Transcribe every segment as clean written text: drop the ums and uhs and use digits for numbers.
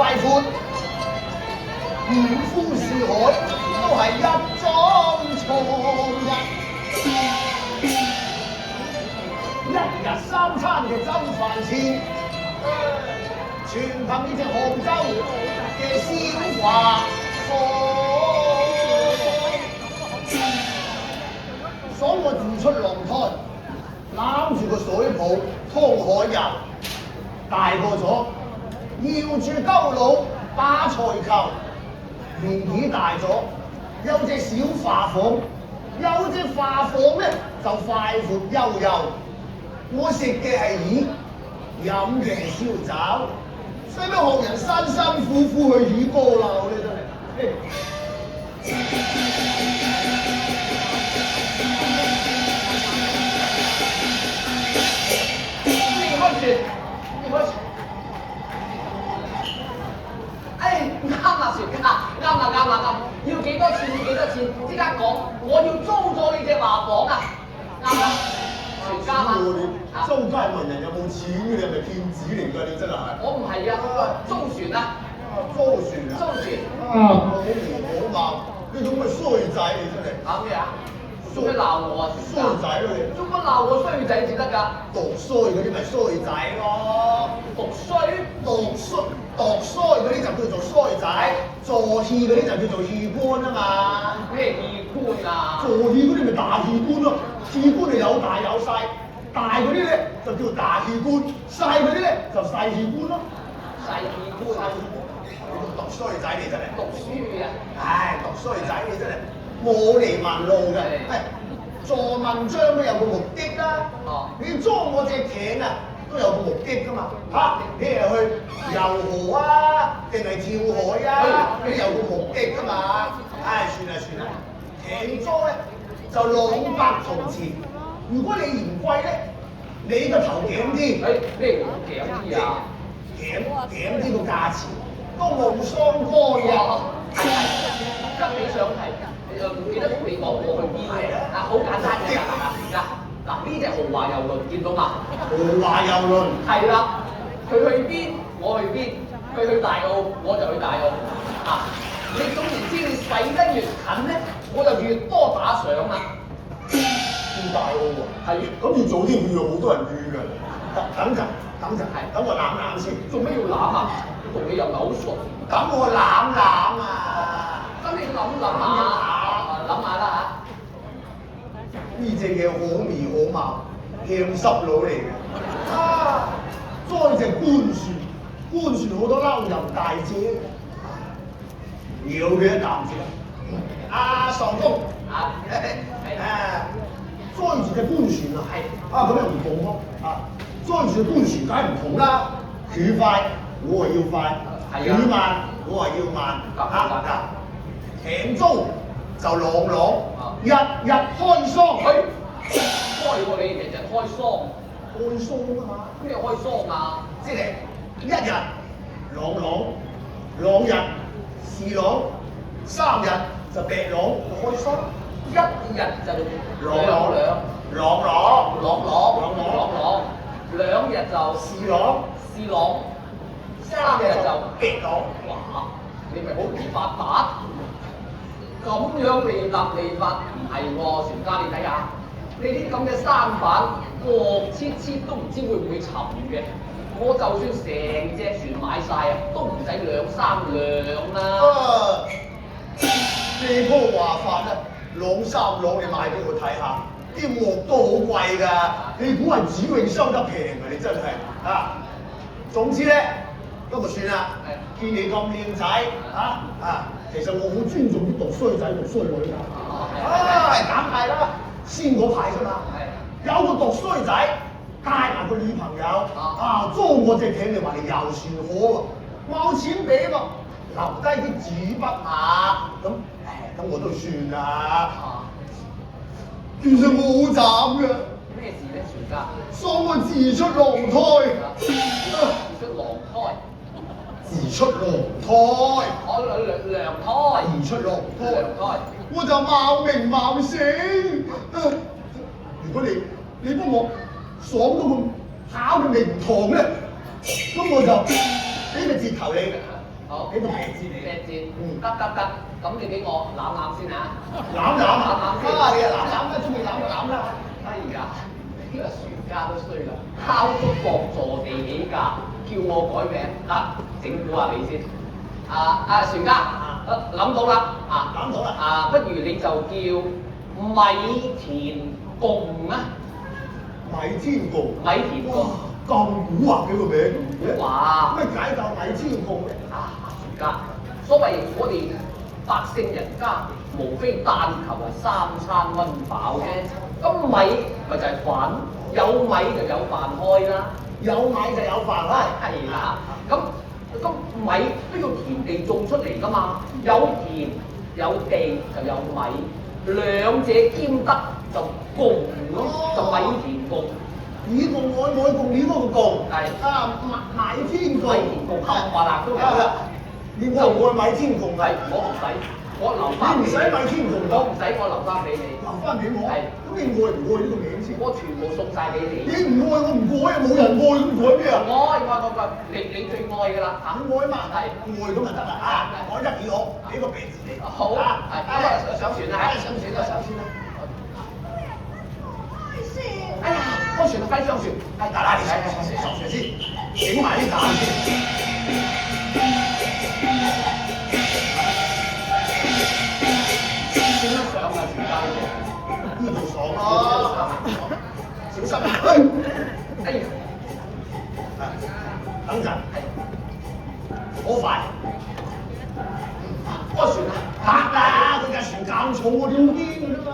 快闊，五湖四海都係一種錯日。一日三餐嘅真飯錢，全憑呢隻杭州嘅鮮華所以我自出娘胎，攬住個水泡湯海遊，大個咗要住鳩佬打台球，年紀大咗有隻小化房，有隻化房咧就快活悠悠。我食嘅係魚，飲嘅係燒酒，使乜學人辛辛苦苦去魚波樓咧？真係。要幾多錢？即刻講！我要租咗你隻華房啊！啱啦，全家嘛。周街問人有冇錢嘅，你係咪騙子嚟㗎？你真係。我唔係啊，租船啊。租船啊！租船。好嘛，呢種咁嘅衰仔你真係。搞咩啊？做咩鬧我啊？衰仔咯你。做乜鬧我衰仔至得㗎？讀衰嗰啲咪衰仔咯。讀衰嗰啲就叫做衰仔，坐戲嗰啲就叫做戲官啊嘛。咩戲官啊？坐戲嗰啲咪大戲官咯，戲官就有大有細，大嗰啲咧就叫大戲官，細嗰啲咧就細戲官咯。細戲官。讀衰仔你真係。讀書啊！唉，讀衰仔你真係冇嚟問路嘅。做文章都有個目的啦。你裝我隻艇啊！都有個目的㗎嘛你係去遊河啊，定係跳海啊？你有個目的㗎嘛？唉，算啦，艇租咧就200銅錢。如果你嫌貴咧，你個頭頸啲。咩頸啲啊？頸啲個價錢都冇相干嘅。急起上嚟，唔記得同你講我去邊嘅。好簡單嘅嗱，呢隻豪華遊輪見到嘛？豪華遊輪係啦，佢去邊我去邊，佢去大澳我就去大澳。你總言之，你使得越近咧，我就越多打賞啦。去大澳喎。係。咁要早啲預約，好多人預㗎。等陣，等我攬先。做咩要攬啊？同你又唔係好熟。等我攬啊！咁你諗下啦嚇。呢隻嘢好味好貌，鹹濕佬嚟嘅。再隻官船好多撈油大姐，要佢一啖先。爽公，載住隻官船啊，咁又唔同喎。載住隻官船梗係唔同啦，佢快我係要快，佢慢我係要慢。艇租就朗，日日開倉。開喎你日日開倉啊嘛。咩開倉啊？即係1日朗日是朗，3日就白朗開倉。1日就朗，2日就是朗，3日就白朗。哇！你咪好易發達，咁樣利法唔係喎，船家你睇下，你啲咁嘅舢板鑊切都唔知會唔會沉嘅。我就算成隻船買晒都唔使2-3兩啦。呢鋪話法咧，2-3兩你買俾我睇下，啲鑊都好貴㗎。你估係子永收得平啊？你真係總之咧，不過算啦。見你咁靚仔其實我好尊重啲讀衰仔讀衰女㗎。梗係啦，先嗰排啫嘛。有個讀衰仔帶埋個女朋友租我隻艇，你話你遊船河喎，冇錢俾喎，留低啲紙筆咁我都算啦。其實我好慘㗎。咩事咧，船家？喪我自出娘胎。自出娘胎。娘胎。自出娘胎。我就冒名冒姓。如果你幫我爽到個考嘅名堂咧，咁我就俾個折頭你。好，俾個名字你。咩字？嗯得，咁你俾我攬攬先啊！攬攬攬先。啊！你啊攬攬啦，中意攬就攬啦。哎呀，呢個船家都衰啦，敲竹槓坐地起價，叫我改名，得整蠱下你先。船家，諗到啦，諗到啦不如你就叫米田共啊，米天共。米田共。咁古惑嘅個名。哇！咩解救米天共咧？船家，所謂我哋百姓人家，無非但求係三餐溫飽啫。咁米咪就係飯，有米就有飯開啦。有米就有飯開。係啦，咁米都要田地種出嚟㗎嘛，有田有地就有米，兩者兼得就共咯，就米田共。以共愛共，你嗰個共。係米天共。米田共冚唪唥都有。你愛唔愛米天共係，我唔使，我留翻。你唔使米天共㗎。我唔使，我留翻俾你。留翻俾我。係。咁你愛唔愛呢個名先？我全部送晒俾你。你唔愛我唔改啊！冇人愛咁改咩啊？愛，你最愛㗎啦嚇。愛嘛，係愛咁就得啦啊！我一幾好，俾個名字你。好。係。上船啦嚇。上船啦，上船啦。哎呀，開船啦，快啲上船。係，得啦，你上船先，整埋啲蛋先。點樣上啊？船家呢度？呢度爽啊！小心啊！哎呀，等陣，好快。開船啦！拍啦！佢架船咁重，我點驚㗎啫嘛？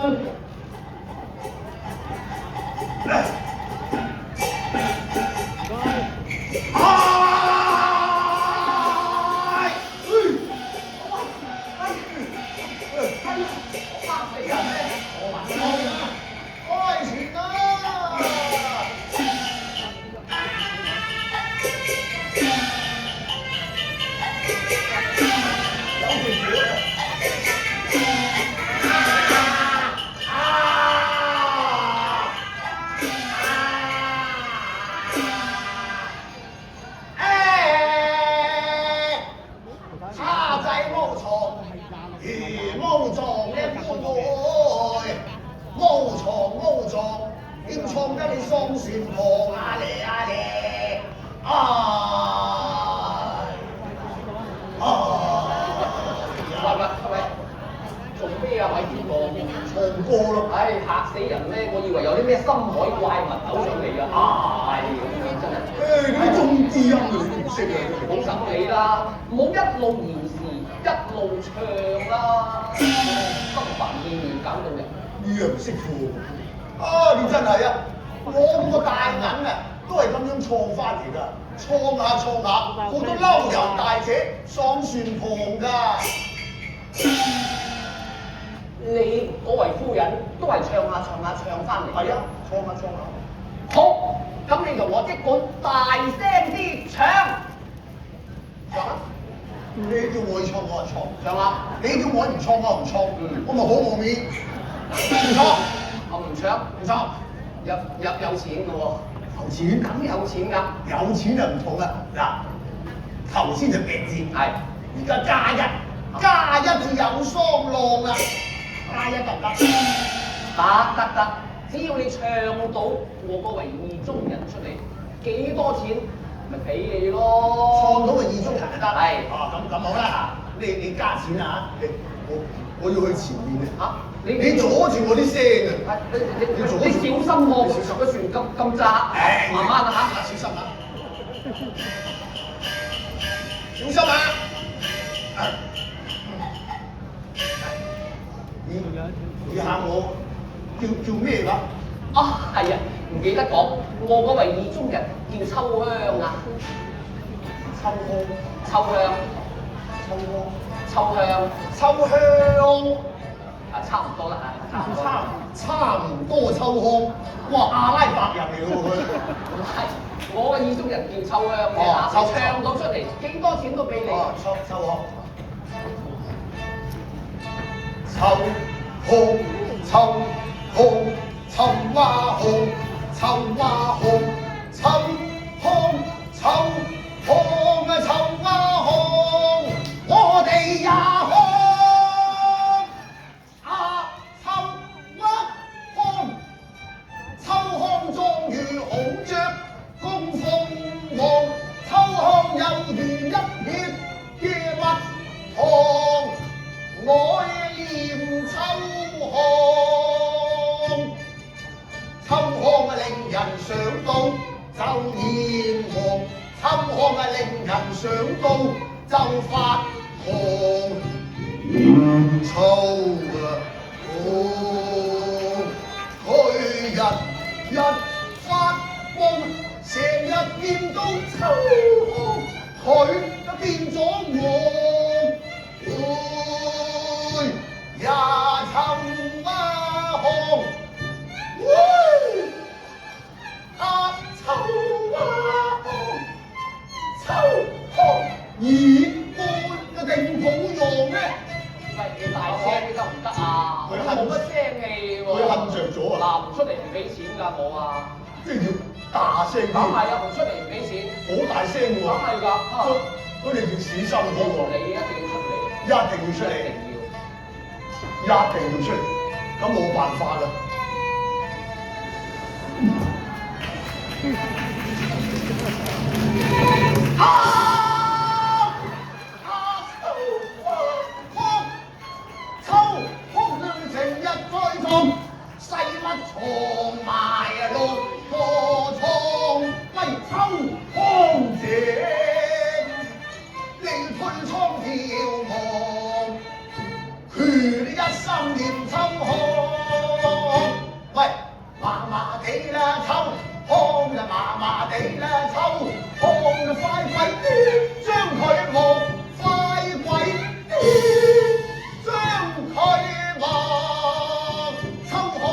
點創得你雙船旁啊嚟啊嚟！喂，做咩啊？米田共唱歌咯！唉，嚇死人咩？我以為有啲咩深海怪物走上嚟啊！真係。嗰啲中之音啊，你都唔識啊！唔好審你啦，唔好一路延時一路唱啦，心煩意亂搞到人。呢樣唔識貨啊！你真係啊！我嗰個大銀啊，都係咁樣創翻嚟㗎，創下，好多撈油大姐上船旁㗎。你嗰位夫人都係唱下翻嚟。係啊，創下。好，咁你同我即管大聲啲唱，唱啦，你叫我唱我就唱，唱啦，你叫我唔唱我唔唱，我咪好冇面。唔唱，我唔唱，唔唱，有錢嘅喎，頭錢梗有錢㗎，有錢就唔同啦。嗱，頭先就病字，係，而家加一字有雙浪啦，加一得唔得？得，只要你唱到我嗰位意中人出嚟，幾多錢咪俾你咯。創到個意中人就得。係。咁好啦，你加錢啊！我要去前面啊！你阻住我啲聲啊！你小心喎，個船咁窄，慢慢啊嚇，小心啊！小心啊！你喊我叫咩㗎？係啊，唔記得講，我嗰位意中人叫秋香啊。秋香。差唔多啦，差唔多秋香。哇，阿拉伯人嚟㗎喎佢。唔係，我嘅意中人叫秋香嘅，唱到出嚟幾多錢都俾你。秋香。秋蛙紅，秋蛙紅，秋蛙紅。令人想到就發狂臭啊！佢日發夢，成日見到秋風，佢就變咗我。也曾挖紅，秋紅，秋紅，耳畔嘅定寶樣咩？喂，你大聲啲得唔得啊？佢冇乜聲氣喎。佢恨着咗啊！嗱，唔出嚟唔俾錢㗎我啊！即係要大聲啲。梗係啊，唔出嚟唔俾錢。好大聲喎！梗係㗎。佢哋要小心啲喎。你一定要出嚟。一定要出嚟。一定要出嚟。咁冇辦法啦。秋風情日再痛，細乜藏埋六個倉，為秋芳姐，你推窗眺望，佢一心念秋康。喂，麻麻地啦秋康就麻麻地啦秋康就快快啲將佢忘，快鬼啲將佢忘。秋康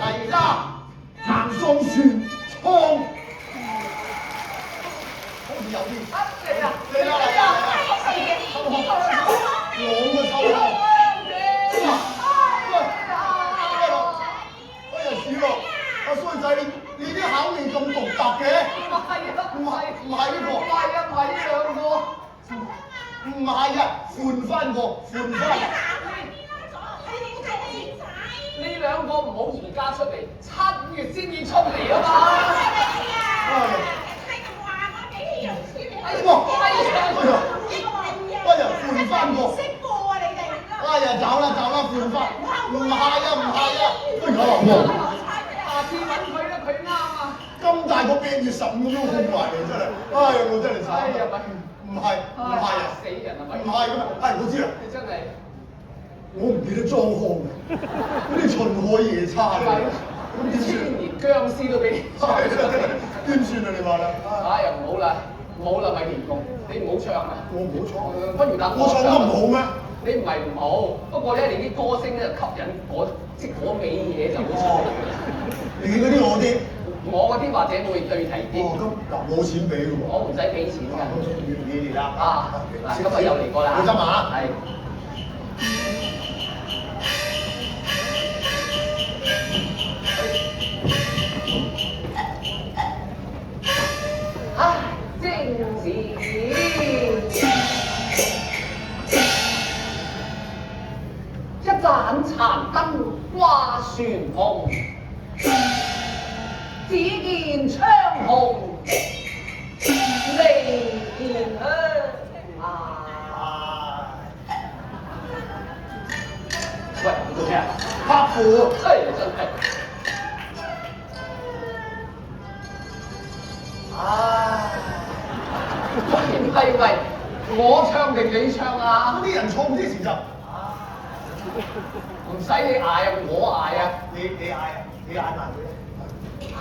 係啦，硬裝船倉，好似有啲。嚟啦嚟啦嚟啦！秋康，兩個秋康。死咯！阿衰仔，你啲口味咁獨特嘅？唔係呢個。唔係呢兩個。唔係啊，換翻個，換翻。呢兩個唔好而家出嚟，7月先至出嚟啊嘛。不如換翻個。哎呀，走啦，換翻。唔係啊。下次揾佢啦，佢啱啊！咁大個8月15咁樣控埋嚟真係，唉我真係慘。哎呀唔係啊！死人啊！咪唔係㗎嘛，係我知啦。你真係我唔記得裝腔嘅，嗰啲秦海夜叉嚟嘅，咁點算？千年僵屍都俾你。點算啊？你話啦？哎呀唔好啦，米田共，你唔好唱啊！我唔好唱，不如等我唱得唔好咩？你唔係唔好，不過咧，你啲歌聲咧就吸引嗰味嘢就好出嚟。你嗰啲我啲，我嗰啲或者會對題啲。哦咁嗱冇錢俾嘅喎。我唔使俾錢㗎。你嚟啦。啊，嗱，今日又嚟過啦。小心啊！係。唉，正是一盞殘燈掛船篷，只見窗紅未見香啊！喂，你做咩啊？拍褲。真係。喂，我唱定你唱啊？嗰啲人唱之前就唔使你嗌啊，我嗌啊！你嗌啊，你嗌埋佢。啊！